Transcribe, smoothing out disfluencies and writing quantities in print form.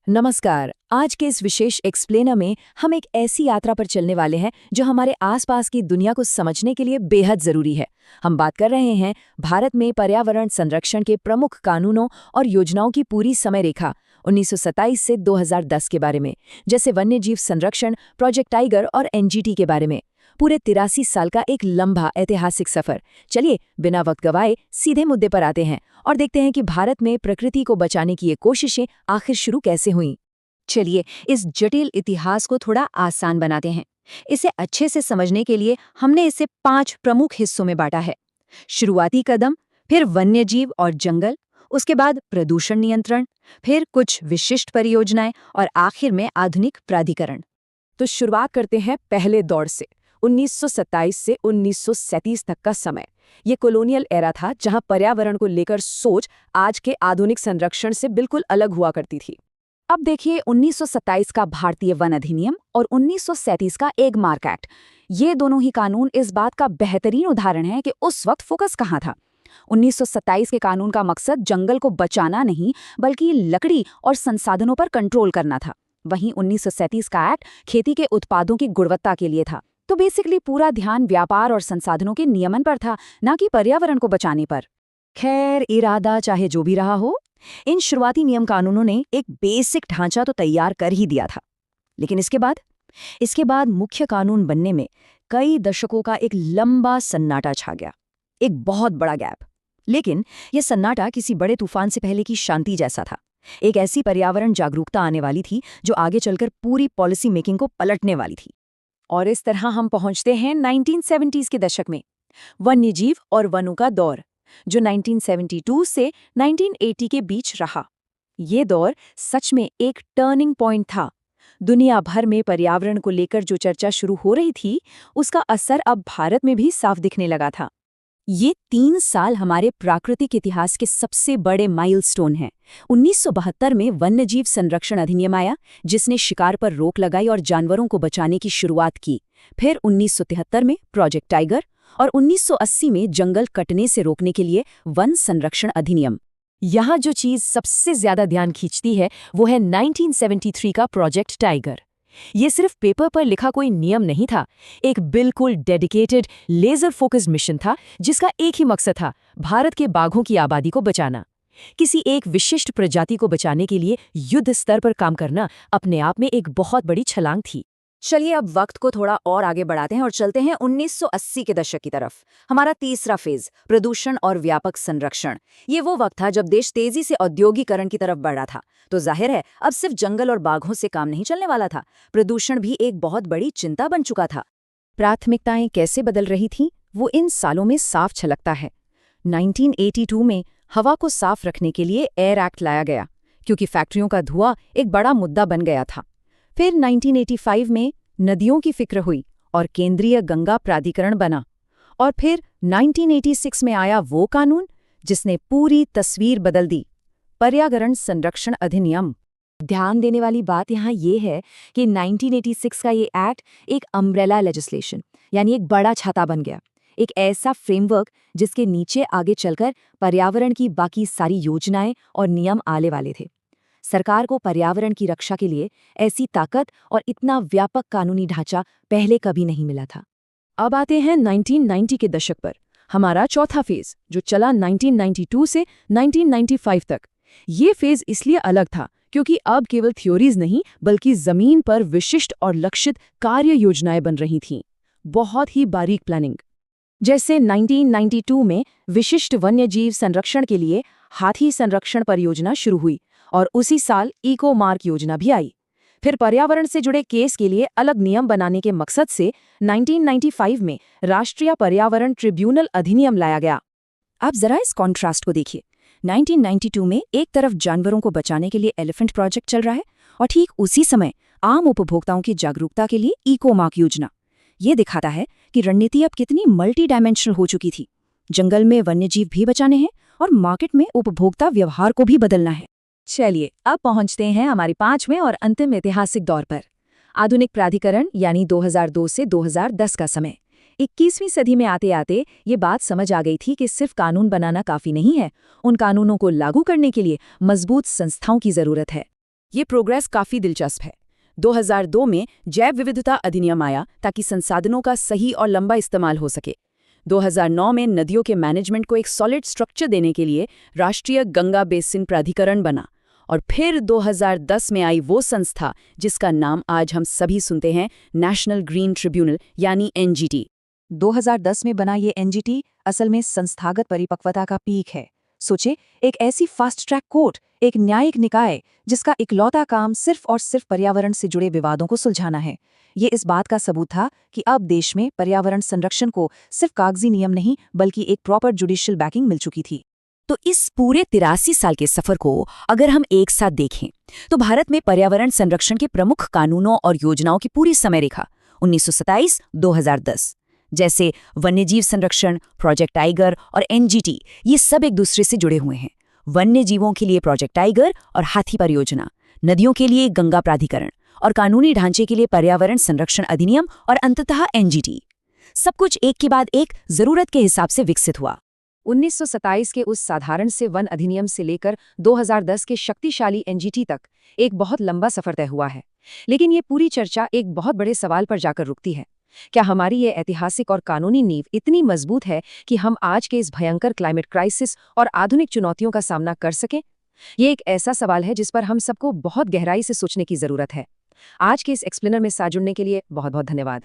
नमस्कार। आज के इस विशेष एक्सप्लेनर में हम एक ऐसी यात्रा पर चलने वाले हैं जो हमारे आसपास की दुनिया को समझने के लिए बेहद जरूरी है। हम बात कर रहे हैं भारत में पर्यावरण संरक्षण के प्रमुख कानूनों और योजनाओं की पूरी समय रेखा 1927 से 2010 के बारे में, जैसे वन्यजीव संरक्षण, प्रोजेक्ट टाइगर और एनजीटी के बारे में। पूरे 83 साल का एक लंबा ऐतिहासिक सफर। चलिए बिना वक्त गवाए सीधे मुद्दे पर आते हैं और देखते हैं कि भारत में प्रकृति को बचाने की ये कोशिशें आखिर शुरू कैसे हुईं। चलिए इस जटिल इतिहास को थोड़ा आसान बनाते हैं। इसे अच्छे से समझने के लिए हमने इसे 5 प्रमुख हिस्सों में बांटा है। शुरुआती कदम, फिर वन्यजीव और जंगल, उसके बाद प्रदूषण नियंत्रण, फिर कुछ विशिष्ट परियोजनाएं और आखिर में आधुनिक प्राधिकरण। तो शुरुआत करते हैं पहले दौर से, 1927 से 1937 तक का समय। ये कॉलोनियल एरा था जहां पर्यावरण को लेकर सोच आज के आधुनिक संरक्षण से बिल्कुल अलग हुआ करती थी। अब देखिए 1927 का भारतीय वन अधिनियम और 1937 का एगमार्क एक्ट। ये दोनों ही कानून इस बात का बेहतरीन उदाहरण है कि उस वक्त फोकस कहाँ था। 1927 के कानून का मकसद जंगल को बचाना नहीं बल्कि लकड़ी और संसाधनों पर कंट्रोल करना था। वहीं 1937 का एक्ट खेती के उत्पादों की गुणवत्ता के लिए था। तो बेसिकली पूरा ध्यान व्यापार और संसाधनों के नियमन पर था, न कि पर्यावरण को बचाने पर। खैर, इरादा चाहे जो भी रहा हो, इन शुरुआती नियम कानूनों ने एक बेसिक ढांचा तो तैयार कर ही दिया था। लेकिन इसके बाद मुख्य कानून बनने में कई दशकों का एक लंबा सन्नाटा छा गया, एक बहुत बड़ा गैप। लेकिन यह सन्नाटा किसी बड़े तूफान से पहले की शांति जैसा था। एक ऐसी पर्यावरण जागरूकता आने वाली थी जो आगे चलकर पूरी पॉलिसी मेकिंग को पलटने वाली थी। और इस तरह हम पहुंचते हैं 1970s के दशक में, वन्यजीव और वनों का दौर, जो 1972 से 1980 के बीच रहा। ये दौर सच में एक टर्निंग पॉइंट था। दुनिया भर में पर्यावरण को लेकर जो चर्चा शुरू हो रही थी, उसका असर अब भारत में भी साफ दिखने लगा था। ये 3 साल हमारे प्राकृतिक इतिहास के सबसे बड़े माइलस्टोन हैं। 1972 में वन्यजीव संरक्षण अधिनियम आया, जिसने शिकार पर रोक लगाई और जानवरों को बचाने की शुरुआत की। फिर 1973 में प्रोजेक्ट टाइगर और 1980 में जंगल कटने से रोकने के लिए वन संरक्षण अधिनियम। यहाँ जो चीज़ सबसे ज्यादा ध्यान खींचती है वो है 1973 का प्रोजेक्ट टाइगर। ये सिर्फ पेपर पर लिखा कोई नियम नहीं था, एक बिल्कुल डेडिकेटेड, लेजर फोकस्ड मिशन था जिसका एक ही मकसद था, भारत के बाघों की आबादी को बचाना। किसी एक विशिष्ट प्रजाति को बचाने के लिए युद्ध स्तर पर काम करना अपने आप में एक बहुत बड़ी छलांग थी। चलिए अब वक्त को थोड़ा और आगे बढ़ाते हैं और चलते हैं 1980 के दशक की तरफ। हमारा तीसरा फेज, प्रदूषण और व्यापक संरक्षण। ये वो वक्त था जब देश तेजी से औद्योगिकरण की तरफ बढ़ रहा था। तो जाहिर है अब सिर्फ जंगल और बाघों से काम नहीं चलने वाला था, प्रदूषण भी एक बहुत बड़ी चिंता बन चुका था। प्राथमिकताएं कैसे बदल रही थीं, वो इन सालों में साफ झलकता है। 1982 में हवा को साफ रखने के लिए एयर एक्ट लाया गया, क्योंकि फैक्ट्रियों का धुआं एक बड़ा मुद्दा बन गया था। फिर 1985 में नदियों की फिक्र हुई और केंद्रीय गंगा प्राधिकरण बना। और फिर 1986 में आया वो कानून जिसने पूरी तस्वीर बदल दी, पर्यावरण संरक्षण अधिनियम। ध्यान देने वाली बात यहाँ ये है कि 1986 का ये एक्ट एक अम्ब्रेला लेजिस्लेशन, यानी एक बड़ा छाता बन गया, एक ऐसा फ्रेमवर्क जिसके नीचे आगे चलकर पर्यावरण की बाकी सारी योजनाएं और नियम आने वाले थे। सरकार को पर्यावरण की रक्षा के लिए ऐसी ताकत और इतना व्यापक कानूनी ढांचा पहले कभी नहीं मिला था। अब आते हैं 1990 के दशक पर, हमारा चौथा फेज, जो चला 1992 से 1995 तक। ये फेज इसलिए अलग था क्योंकि अब केवल थ्योरीज नहीं बल्कि जमीन पर विशिष्ट और लक्षित कार्य योजनाएं बन रही थीं। बहुत ही बारीक प्लानिंग। जैसे 1992 में विशिष्ट वन्यजीव संरक्षण के लिए हाथी संरक्षण परियोजना शुरू हुई और उसी साल इको मार्क योजना भी आई। फिर पर्यावरण से जुड़े केस के लिए अलग नियम बनाने के मकसद से 1995 में राष्ट्रीय पर्यावरण ट्रिब्यूनल अधिनियम लाया गया। अब जरा इस कॉन्ट्रास्ट को देखिए। 1992 में एक तरफ जानवरों को बचाने के लिए एलिफेंट प्रोजेक्ट चल रहा है और ठीक उसी समय आम उपभोक्ताओं की जागरूकता के लिए इको मार्क योजना। ये दिखाता है कि रणनीति अब कितनी मल्टी डायमेंशनल हो चुकी थी। जंगल में वन्यजीव भी बचाने हैं और मार्केट में उपभोक्ता व्यवहार को भी बदलना है। चलिए अब पहुंचते हैं हमारे 5वें और अंतिम ऐतिहासिक दौर पर, आधुनिक प्राधिकरण, यानी 2002 से 2010 का समय। 21वीं सदी में आते आते ये बात समझ आ गई थी कि सिर्फ कानून बनाना काफी नहीं है, उन कानूनों को लागू करने के लिए मजबूत संस्थाओं की जरूरत है। ये प्रोग्रेस काफी दिलचस्प है। 2002 में जैव विविधता अधिनियम आया ताकि संसाधनों का सही और लंबा इस्तेमाल हो सके। 2009 में नदियों के मैनेजमेंट को एक सॉलिड स्ट्रक्चर देने के लिए राष्ट्रीय गंगा बेसिन प्राधिकरण बना। और फिर 2010 में आई वो संस्था जिसका नाम आज हम सभी सुनते हैं, नेशनल ग्रीन ट्रिब्यूनल यानी एनजीटी। 2010 में बना ये एनजीटी असल में संस्थागत परिपक्वता का पीक है। सोचे, एक ऐसी फास्ट ट्रैक कोर्ट, एक न्यायिक निकाय जिसका इकलौता काम सिर्फ और सिर्फ पर्यावरण से जुड़े विवादों को सुलझाना है। ये इस बात का सबूत था कि अब देश में पर्यावरण संरक्षण को सिर्फ कागजी नियम नहीं बल्कि एक प्रॉपर जुडिशियल बैकिंग मिल चुकी थी। तो इस पूरे 83 साल के सफर को अगर हम एक साथ देखें तो भारत में पर्यावरण संरक्षण के प्रमुख कानूनों और योजनाओं की पूरी समय रेखा 1927-2010 जैसे वन्यजीव संरक्षण, प्रोजेक्ट टाइगर और एनजीटी, ये सब एक दूसरे से जुड़े हुए हैं। वन्य जीवों के लिए प्रोजेक्ट टाइगर और हाथी परियोजना, नदियों के लिए गंगा प्राधिकरण और कानूनी ढांचे के लिए पर्यावरण संरक्षण अधिनियम और अंततः एनजीटी। सब कुछ एक के बाद एक जरूरत के हिसाब से विकसित हुआ। 1927 के उस साधारण से वन अधिनियम से लेकर 2010 के शक्तिशाली एनजीटी तक एक बहुत लंबा सफर तय हुआ है। लेकिन ये पूरी चर्चा एक बहुत बड़े सवाल पर जाकर रुकती है। क्या हमारी ये ऐतिहासिक और कानूनी नींव इतनी मजबूत है कि हम आज के इस भयंकर क्लाइमेट क्राइसिस और आधुनिक चुनौतियों का सामना कर सकें? ये एक ऐसा सवाल है जिस पर हम सबको बहुत गहराई से सोचने की जरूरत है। आज के इस एक्सप्लेनर में साथ जुड़ने के लिए बहुत बहुत धन्यवाद।